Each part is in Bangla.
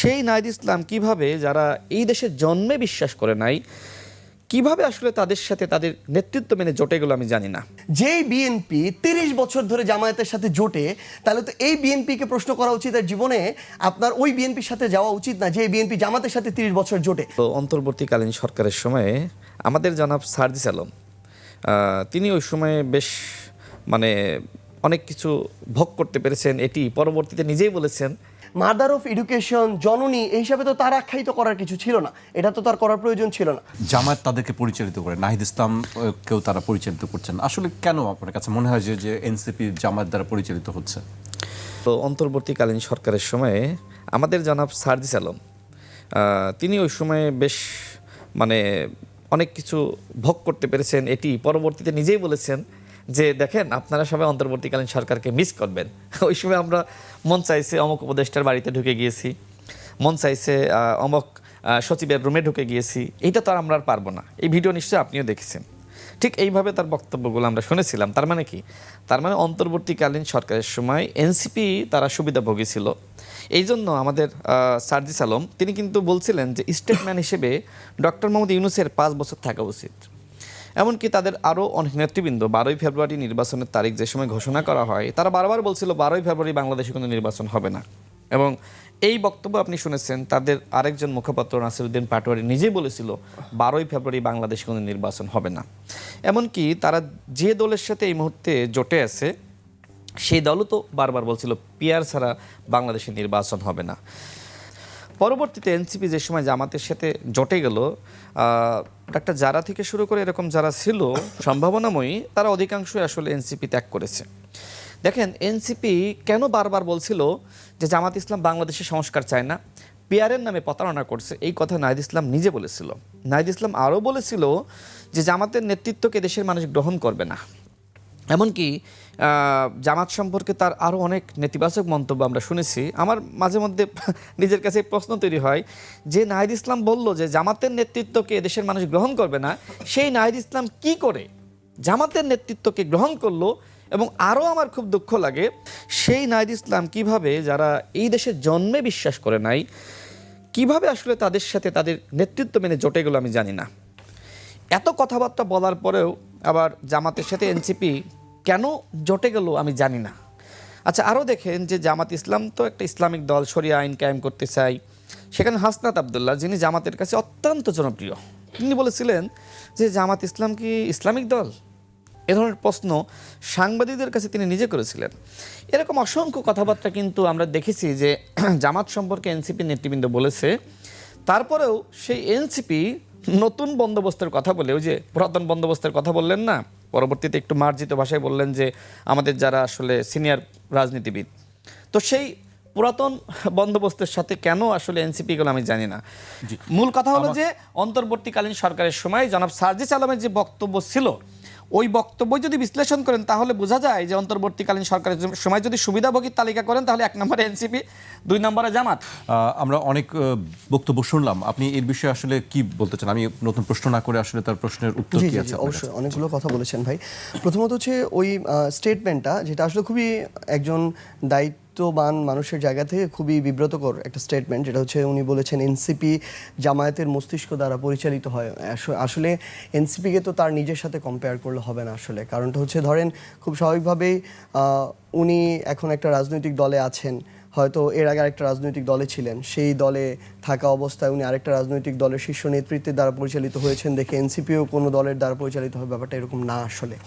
সেই নাহিদ ইসলাম কিভাবে যারা এই দেশে জন্মে বিশ্বাস করে নাই কিভাবে আসলে তাদের সাথে তাদের নেতৃত্ব মেনে জোটে গেল আমি জানি না। যেই বিএনপি ৩০ বছর ধরে জামায়াতের সাথে জোটে, তাহলে তো এই বিএনপিকে প্রশ্ন করা উচিত তার জীবনে আপনার ওই বিএনপির সাথে যাওয়া উচিত না যে বিএনপি জামাতের সাথে ৩০ বছর জোটে। তো অন্তর্বর্তীকালীন সরকারের সময়ে আমাদের জনাব সার্জিস আলম তিনি ওই সময়ে বেশ অনেক কিছু ভোগ করতে পেরেছেন, এটি পরবর্তীতে নিজেই বলেছেন। মাদার অফ এডুকেশন, জননী, এই হিসাবে তো তার আখ্যায়িত করার কিছু ছিল না, এটা তো তার করার প্রয়োজন ছিল না। জামায়াত তাদেরকে পরিচালিত করে, নাহিদ ইসলাম কেউ তারা পরিচালিত করছেন। আসলে কেন আপনার কাছে মনে হয় যে এনসিপি জামায়াত দ্বারা পরিচালিত হচ্ছে? তো অন্তর্বর্তীকালীন সরকারের সময়ে আমাদের জনাব সার্জিস আলম তিনি ওই সময়ে বেশ অনেক কিছু ভোগ করতে পেরেছেন, এটি পরবর্তীতে নিজেই বলেছেন যে দেখেন আপনারা সবাই অন্তর্বর্তীকালীন সরকারকে মিস করবেন। ওই সময় আমরা মন চাইছে অমুক উপদেষ্টার বাড়িতে ঢুকে গিয়েছি, মন চাইছে অমুক সচিবের রুমে ঢুকে গিয়েছি, এইটা তো আর আমরা আর পারবো না। এই ভিডিও নিশ্চয়ই আপনিও দেখেছেন। ঠিক এইভাবে তার বক্তব্যগুলো আমরা শুনেছিলাম। তার মানে কি? তার মানে অন্তর্বর্তীকালীন সরকারের সময় এনসিপি তারা সুবিধাভোগী ছিল। এই জন্য আমাদের সার্জিস আলম তিনি কিন্তু বলছিলেন যে স্টেটম্যান হিসেবে ডক্টর মোহাম্মদ ইউনূসের 5 বছর থাকা উচিত। এমনকি তাদের আরও অনেক নেতৃবৃন্দ 12ই ফেব্রুয়ারি নির্বাচনের তারিখ যে সময় ঘোষণা করা হয়, তারা বারবার বলছিল 12ই ফেব্রুয়ারি বাংলাদেশে কোনো নির্বাচন হবে না। এবং এই বক্তব্য আপনি শুনেছেন তাদের আরেকজন মুখপাত্র নাসিরউদ্দিন পাটোয়ারি নিজেই বলেছিল 12ই ফেব্রুয়ারি বাংলাদেশে কোনো নির্বাচন হবে না। এমনকি তারা যে দলের সাথে এই মুহূর্তে জোটে আছে সেই দলও তো বারবার বলছিল পিআর ছাড়া বাংলাদেশে নির্বাচন হবে না। পরবর্তীতে এনসিপি যে সময় জামাতের সাথে জোটে গেল, ডাক্তার জারা থেকে শুরু করে এরকম যারা ছিল সম্ভাবনাময়ী, তারা অধিকাংশই আসলে এনসিপি ত্যাগ করেছে। দেখেন এনসিপি কেন বারবার বলছিল যে জামাত ইসলাম বাংলাদেশে সংস্কার চায় না, পিআরের নামে প্রতারণা করছে, এই কথা নাহিদ ইসলাম নিজে বলেছিল। নাহিদ ইসলাম আরও বলেছিল যে জামাতের নেতৃত্বকে দেশের মানুষ গ্রহণ করবে না। এমনকি জামাত সম্পর্কে তার আরও অনেক নেতিবাচক মন্তব্য আমরা শুনেছি। আমার মাঝে মধ্যে নিজের কাছে প্রশ্ন তৈরি হয় যে নাহিদ ইসলাম বলল যে জামাতের নেতৃত্বকে দেশের মানুষ গ্রহণ করবে না, সেই নাহিদ ইসলাম কি করে জামাতের নেতৃত্বকে গ্রহণ করলো? এবং আরও আমার খুব দুঃখ লাগে সেই নাহিদ ইসলাম কিভাবে যারা এই দেশে জন্মে বিশ্বাস করে নাই কিভাবে আসলে তাদের সাথে তাদের নেতৃত্ব মেনে জোটে গেল আমি জানি না। এত কথাবার্তা বলার পরেও আবার জামাতের সাথে এনসিপি কেন জোটে গেল আমি জানি না। আচ্ছা, আরও দেখেন যে জামাত ইসলাম তো একটা ইসলামিক দল, শরিয়া আইন কায়েম করতে চাই। সেখানে হাসনাত আবদুল্লাহ, যিনি জামাতের কাছে অত্যন্ত জনপ্রিয়, তিনি বলেছিলেন যে জামাত ইসলাম কি ইসলামিক দল? এ ধরনের প্রশ্ন সাংবাদিকদের কাছে তিনি নিজে করেছিলেন। এরকম অসংখ্য কথাবার্তা কিন্তু আমরা দেখেছি যে জামাত সম্পর্কে এনসিপি নেতৃবৃন্দ বলেছে। তারপরেও সেই এনসিপি নতুন বন্দোবস্তের কথা বলে, ওই যে পুরাতন বন্দোবস্তের কথা বললেন না, পরবর্তীতে একটু মার্জিত ভাষায় বললেন যে আমাদের যারা আসলে সিনিয়র রাজনীতিবিদ, তো সেই পুরাতন বন্দোবস্তের সাথে কেন আসলে এনসিপি গুলো আমি জানি না। মূল কথা হলো যে অন্তর্বর্তীকালীন সরকারের সময় জনাব সার্জিস আলমের যে বক্তব্য ছিল, ওই বক্তব্য যদি বিশ্লেষণ করেন তাহলে বোঝা যায় যে অন্তর্বর্তীকালীন সরকারের সময় যদি সুবিধাভোগীর তালিকা করেন তাহলে 1 নম্বরে এনসিপি, 2 নম্বরে জামাত। আমরা অনেক বক্তব্য শুনলাম, আপনি এর বিষয়ে আসলে কি বলতে চান? আমি নতুন প্রশ্ন না করে আসলে তার প্রশ্নের উত্তর কি আছে? অবশ্যই অনেকগুলো কথা বলেছেন ভাই। প্রথমত হচ্ছে ওই স্টেটমেন্টটা, যেটা আসলে খুবই একজন দায়িত্ববান মানুষের জায়গা থেকে খুবই বিব্রতকর একটা স্টেটমেন্ট, যেটা হচ্ছে উনি বলেছেন এনসিপি জামায়াতের মস্তিষ্ক দ্বারা পরিচালিত হয়। আসলে এনসিপিকে তো তার নিজের সাথে কম্পেয়ার করলে হবে না আসলে। কারণটা হচ্ছে ধরেন খুব স্বাভাবিকভাবেই উনি এখন একটা রাজনৈতিক দলে আছেন, হয়তো এর আগে আরেকটা রাজনৈতিক দলে ছিলেন, সেই দলে থাকা অবস্থায় উনি আরেকটা রাজনৈতিক দলের শীর্ষ নেতৃত্বের দ্বারা পরিচালিত হয়েছেন দেখে এনসিপিও কোনো দলের দ্বারা পরিচালিত হবে, ব্যাপারটা এরকম না আসলে।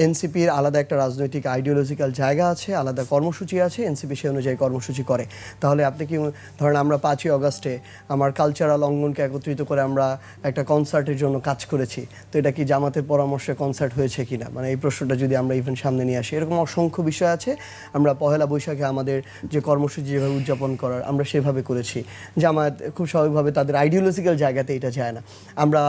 এনসিপির আলাদা একটা রাজনৈতিক আইডিওলজিক্যাল জায়গা আছে, আলাদা কর্মসূচি আছে, এনসিপি সেই অনুযায়ী কর্মসূচি করে। তাহলে আপনি কি ধরেন আমরা 5ই অগাস্টে আমার কালচারাল অঙ্গনকে একত্রিত করে আমরা একটা কনসার্টের জন্য কাজ করেছি, তো এটা কি জামাতের পরামর্শে কনসার্ট হয়েছে কিনা, এই প্রশ্নটা যদি আমরা ইভেন সামনে নিয়ে আসি, এরকম অসংখ্য বিষয় আছে। আমরা পহেলা বৈশাখে আমাদের যে কর্মসূচি যেভাবে উদযাপন করার আমরা সেভাবে করেছি। জামায়াত খুব স্বাভাবিকভাবে তাদের আইডিওলজিক্যাল জায়গাতে এটা যায় না। আমরা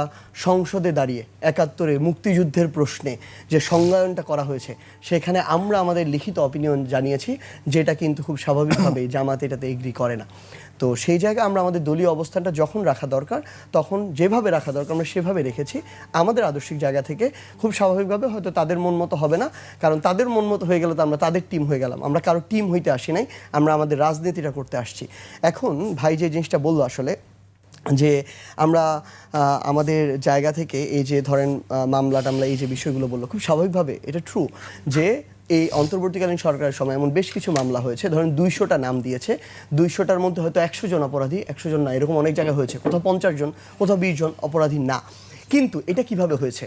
সংসদে দাঁড়িয়ে 71-এ মুক্তিযুদ্ধের প্রশ্নে যে মূল্যায়নটা করা হয়েছে সেখানে আমরা আমাদের লিখিত অপিনিয়ন জানিয়েছি, যেটা কিন্তু খুব স্বাভাবিকভাবেই জামাত এটাতে এগ্রি করে না। তো সেই জায়গায় আমরা আমাদের দলীয় অবস্থানটা যখন রাখা দরকার তখন যেভাবে রাখা দরকার আমরা সেভাবে রেখেছি। আমাদের আদর্শিক জায়গা থেকে খুব স্বাভাবিকভাবে হয়তো তাদের মন মতো হবে না, কারণ তাদের মন মতো হয়ে গেলে তো আমরা তাদের টিম হয়ে গেলাম। আমরা কারো টিম হইতে আসি নাই, আমরা আমাদের রাজনীতিটা করতে আসছি। এখন ভাই যে জিনিসটা বললো আসলে যে আমরা আমাদের জায়গা থেকে এই যে ধরেন মামলা টামলা এই যে বিষয়গুলো বললো, খুব স্বাভাবিকভাবে এটা ট্রু যে এই অন্তর্বর্তীকালীন সরকারের সময় এমন বেশ কিছু মামলা হয়েছে, ধরেন 200টা নাম দিয়েছে, 200টার মধ্যে হয়তো 100 জন অপরাধী, 100 জন না, এরকম অনেক জায়গায় হয়েছে, কোথাও 50 জন, কোথাও 20 জন অপরাধী না। কিন্তু এটা কিভাবে হয়েছে,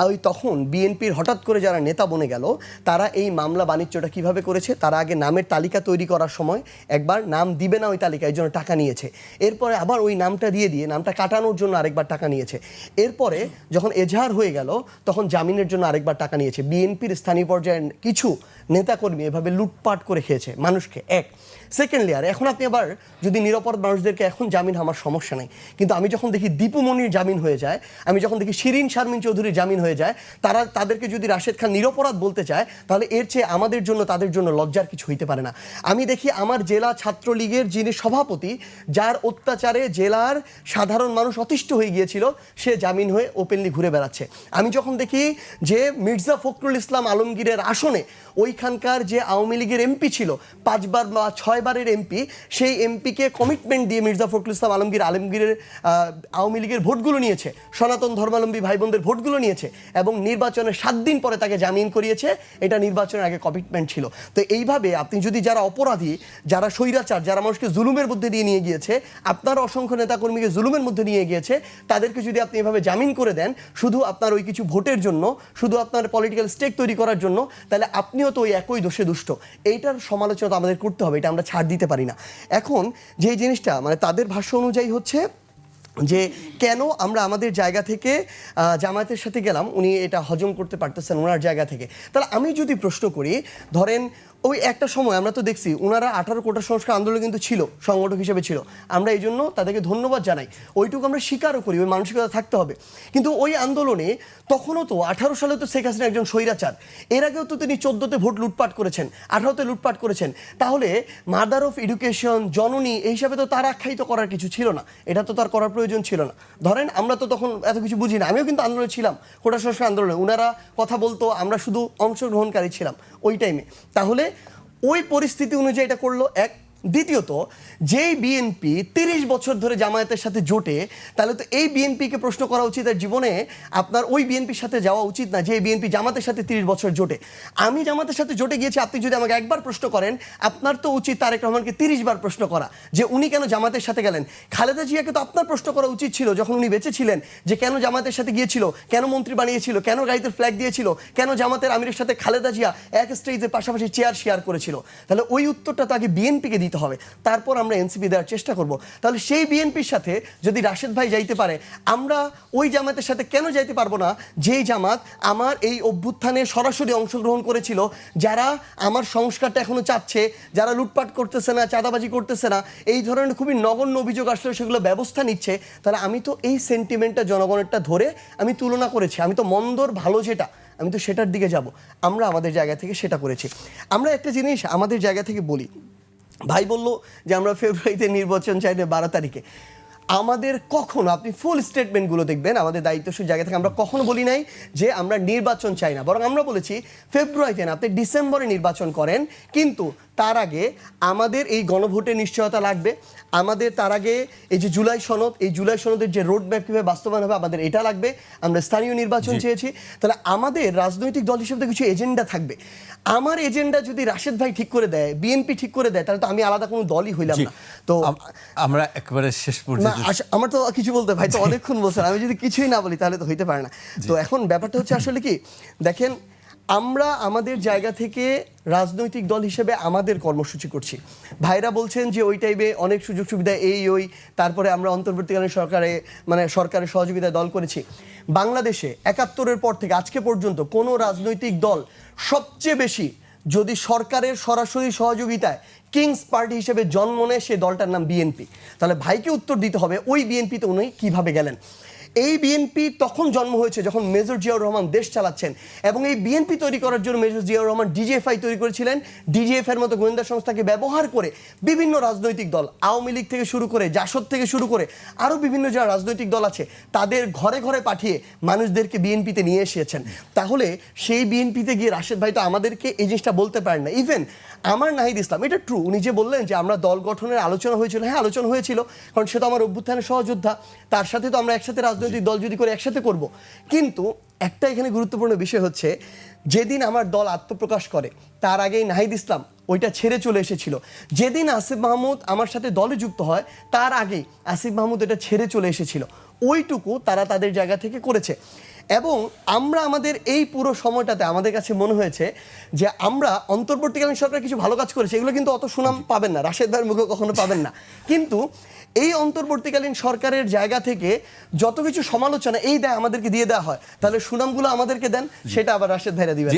ওই তখন বিএনপির হঠাৎ করে যারা নেতা বনে গেল তারা এই মামলা বাণিজ্যটা কিভাবে করেছে, তারা আগে নামের তালিকা তৈরি করার সময় একবার নাম দিবে না ওই তালিকায়, এই জন্য টাকা নিয়েছে, এরপরে আবার ওই নামটা দিয়ে নামটা কাটানোর জন্য আরেকবার টাকা নিয়েছে, এরপরে যখন এজাহার হয়ে গেল তখন জামিনের জন্য আরেকবার টাকা নিয়েছে। বিএনপির স্থানীয় পর্যায়ের কিছু নেতাকর্মী এভাবে লুটপাট করে খেয়েছে মানুষকে। এক সেকেন্ড লেয়ার, এখন আপনি আবার যদি নিরাপরাধ মানুষদেরকে এখন জামিন আমার সমস্যা নেই, কিন্তু আমি যখন দেখি দীপু মনির জামিন হয়ে যায়, আমি যখন দেখি শিরিন শারমিন চৌধুরীর জামিন হয়ে যায়, তাদেরকে যদি রাশেদ খান নিরপরাধ বলতে চায় তাহলে এর চেয়ে আমাদের জন্য তাদের জন্য লজ্জার কিছু হইতে পারে না। আমি দেখি আমার জেলা ছাত্রলীগের যিনি সভাপতি, যার অত্যাচারে জেলার সাধারণ মানুষ অতিষ্ঠ হয়ে গিয়েছিল, সে জামিন হয়ে ওপেনলি ঘুরে বেড়াচ্ছে। আমি যখন দেখি যে মির্জা ফখরুল ইসলাম আলমগীরের আসনে ওইখানকার যে আওয়ামী লীগের এমপি ছিল 5 বার বা 6 বারের এমপি, সেই এমপিকে কমিটমেন্ট দিয়ে মির্জা ফখরুল ইসলাম আলমগীরের আওয়ামী লীগের ভোটগুলো নিয়েছে, সনাতন ধর্মাবলম্বী ভাই বোনদের ভোটগুলো নিয়েছে এবং নির্বাচনের 7 দিন পরে তাকে জামিন করিয়েছে, এটা নির্বাচনের আগে কমিটমেন্ট ছিল। তো এইভাবে আপনি যদি যারা অপরাধী, যারা স্বৈরাচার, যারা মানুষকে জুলুমের মধ্যে দিয়ে নিয়ে গিয়েছে, আপনার অসংখ্য নেতাকর্মীকে জুলুমের মধ্যে নিয়ে গিয়েছে, তাদেরকে যদি আপনি এভাবে জামিন করে দেন শুধু আপনার ওই কিছু ভোটের জন্য, শুধু আপনার পলিটিক্যাল স্টেক তৈরি করার জন্য, তাহলে আপনিও তো ওই একই দোষে দুষ্ট। এইটার সমালোচনা তো আমাদের করতে হবে, এটা আমরা ছাড় দিতে পারি না। এখন যে জিনিসটা মানে তাদের ভাষ্য অনুযায়ী হচ্ছে যে কেন আমরা আমাদের জায়গা থেকে জামায়াতের সাথে গেলাম, উনি এটা হজম করতে পারতেছেন ওনার জায়গা থেকে। তাহলে আমি যদি প্রশ্ন করি, ধরেন ওই একটা সময় আমরা তো দেখছি ওনারা 18 কোটা সংস্কার আন্দোলন কিন্তু ছিল, সংগঠক হিসেবে ছিল, আমরা এই জন্য তাদেরকে ধন্যবাদ জানাই, ওইটুকু আমরা স্বীকারও করি, ওই মানসিকতা থাকতে হবে। কিন্তু ওই আন্দোলনে তখনও তো 18 সালে তো শেখ হাসিনা একজন স্বৈরাচার, এর আগেও তো তিনি 14তে ভোট লুটপাট করেছেন, 18তে লুটপাট করেছেন, তাহলে মাদার অফ এডুকেশন, জননী এই হিসাবে তো তার আখ্যায়িত করার কিছু ছিল না, এটা তো তার করার প্রয়োজন ছিল না। ধরেন আমরা তো তখন এত কিছু বুঝি না, আমিও কিন্তু আন্দোলনে ছিলাম, কোটা সংস্কার আন্দোলনে, ওনারা কথা বলতো, আমরা শুধু অংশগ্রহণকারী ছিলাম ওই টাইমে। তাহলে ওই পরিস্থিতি অনুযায়ী এটা করলো এক। দ্বিতীয়ত, যেই বিএনপি 30 বছর ধরে জামায়াতের সাথে জোটে, তাহলে তো এই বিএনপিকে প্রশ্ন করা উচিত, আর জীবনে আপনার ওই বিএনপির সাথে যাওয়া উচিত না যে বিএনপি জামাতের সাথে 30 বছর জোটে। আমি জামাতের সাথে জোটে গিয়েছি, আপনি যদি আমাকে একবার প্রশ্ন করেন, আপনার তো উচিত তারেক রহমানকে 30 বার প্রশ্ন করা যে উনি কেন জামাতের সাথে গেলেন। খালেদা জিয়াকে তো আপনার প্রশ্ন করা উচিত ছিল যখন উনি বেঁচে ছিলেন, যে কেন জামাতের সাথে গিয়েছিল, কেন মন্ত্রী বানিয়েছিল, কেন গাড়িতে ফ্ল্যাগ দিয়েছিল, কেন জামাতের আমিরের সাথে খালেদা জিয়া এক স্টেজের পাশাপাশি চেয়ার শেয়ার করেছিল। তাহলে ওই উত্তরটা তো আগে বিএনপিকে দিতে হবে, তারপর আমরা এনসিপি দেওয়ার চেষ্টা করব। তাহলে সেই বিএনপির সাথে যদি রাশেদ ভাই যাইতে পারে, আমরা ওই জামাতের সাথে কেন যাইতে পারবো না যেই জামাত আমার এই অভ্যুত্থানে সরাসরি অংশগ্রহণ করেছিল, যারা আমার সংস্কারটা এখনো চাচ্ছে, যারা লুটপাট করতেছে না, চাঁদাবাজি করতেছে না, এই ধরনের খুবই নগণ্য অভিযোগ আসলে সেগুলো ব্যবস্থা নিচ্ছে। তাহলে আমি তো এই সেন্টিমেন্টটা জনগণেরটা ধরে আমি তুলনা করেছি, আমি তো মন্দর ভালো যেটা আমি তো সেটার দিকে যাব, আমরা আমাদের জায়গা থেকে সেটা করেছি। আমরা একটা জিনিস আমাদের জায়গা থেকে বলি, ভাই বলল যে আমরা ফেব্রুয়ারিতে নির্বাচন চাই না 12 তারিখে। আমাদের কখনো, আপনি ফুল স্টেটমেন্টগুলো দেখবেন আমাদের দায়িত্বশীল জায়গা থেকে আমরা কখনো বলি নাই যে আমরা নির্বাচন চাই না, বরং আমরা বলেছি ফেব্রুয়ারিতে না, আপনি ডিসেম্বরে নির্বাচন করেন, কিন্তু তার আগে আমাদের এই গণভোটের নিশ্চয়তা লাগবে, আমাদের তার আগে এই যে জুলাই সনদ, এই জুলাই সনদের যে রোড ম্যাপ কীভাবে বাস্তবায়ন হবে আমাদের এটা লাগবে। আমরা স্থানীয় নির্বাচন চেয়েছি, তাহলে আমাদের রাজনৈতিক দল হিসেবে কিছু এজেন্ডা থাকবে। আমার এজেন্ডা যদি রাশেদ ভাই ঠিক করে দেয়, বিএনপি ঠিক করে দেয়, তাহলে তো আমি আলাদা কোনো দলই হইলাম না। তো আমরা একেবারে শেষ পর্যন্ত, আমার তো কিছু বলতে, ভাই তো অনেকক্ষণ বলছেন, আমি যদি কিছুই না বলি তাহলে তো হইতে পারে না। তো এখন ব্যাপারটা হচ্ছে আসলে কি, দেখেন আমরা আমাদের জায়গা থেকে রাজনৈতিক দল হিসেবে আমাদের কর্মসূচি করছি। ভাইরা বলছেন যে ওই টাইমে অনেক সুযোগ সুবিধা ওই তারপরে আমরা অন্তর্বর্তীকালীন সরকারের সহযোগিতায় দল করেছি। বাংলাদেশে 71-এর পর থেকে আজকে পর্যন্ত কোনো রাজনৈতিক দল সবচেয়ে বেশি যদি সরকারের সরাসরি সহযোগিতায় কিংস পার্টি হিসেবে জন্ম নেয়, সেই দলটার নাম বিএনপি। তাহলে ভাইকে উত্তর দিতে হবে ওই বিএনপিতে উনি কীভাবে গেলেন। এই বিএনপি তখন জন্ম হয়েছে যখন মেজর জিয়াউর রহমান দেশ চালাচ্ছেন, এবং এই বিএনপি তৈরি করার জন্য মেজর জিয়াউর রহমান ডিজিএফআই তৈরি করেছিলেন। ডিজিএফ এর মতো গোয়েন্দা সংস্থাকে ব্যবহার করে বিভিন্ন রাজনৈতিক দল, আওয়ামী লীগ থেকে শুরু করে, জাসদ থেকে শুরু করে আরও বিভিন্ন যারা রাজনৈতিক দল আছে তাদের ঘরে ঘরে পাঠিয়ে মানুষদেরকে বিএনপিতে নিয়ে এসেছেন। তাহলে সেই বিএনপিতে গিয়ে রাশেদ ভাই তো আমাদেরকে এই জিনিসটা বলতে পারেন না। ইভেন আমার নাহিদ ইসলাম, এটা ট্রু, উনি যে বললেন যে আমরা দল গঠনের আলোচনা হয়েছিল, হ্যাঁ আলোচনা হয়েছিল, কারণ সে তো আমার অভ্যুত্থানের সহযোদ্ধা, তার সাথে তো আমরা একসাথে রাজনৈতিক দল যদি করে একসাথে করব। কিন্তু একটা এখানে গুরুত্বপূর্ণ বিষয় হচ্ছে, যেদিন আমার দল আত্মপ্রকাশ করে তার আগেই নাহিদ ইসলাম ওইটা ছেড়ে চলে এসেছিল। যেদিন আসিফ মাহমুদ আমার সাথে দলে যুক্ত হয় তার আগেই আসিফ মাহমুদ এটা ছেড়ে চলে এসেছিল। ওইটুকু তারা তাদের জায়গা থেকে করেছে। এবং আমরা আমাদের এই পুরো সময়টাতে আমাদের কাছে মনে হয়েছে যে আমরা অন্তর্বর্তীকালীন সরকার কিছু ভালো কাজ করেছে, এগুলো কিন্তু অত সুনাম পাবেন না, রাশেদ ভাইয়ের মুখে কখনো পাবেন না। কিন্তু এই অন্তর্বর্তীকালীন সরকারের জায়গা থেকে যত কিছু সমালোচনা এই দেয় আমাদেরকে দিয়ে দেওয়া হয়, তাহলে সুনামগুলো আমাদেরকে দেন, সেটা আবার রাশেদ ভাইরা দিবেন।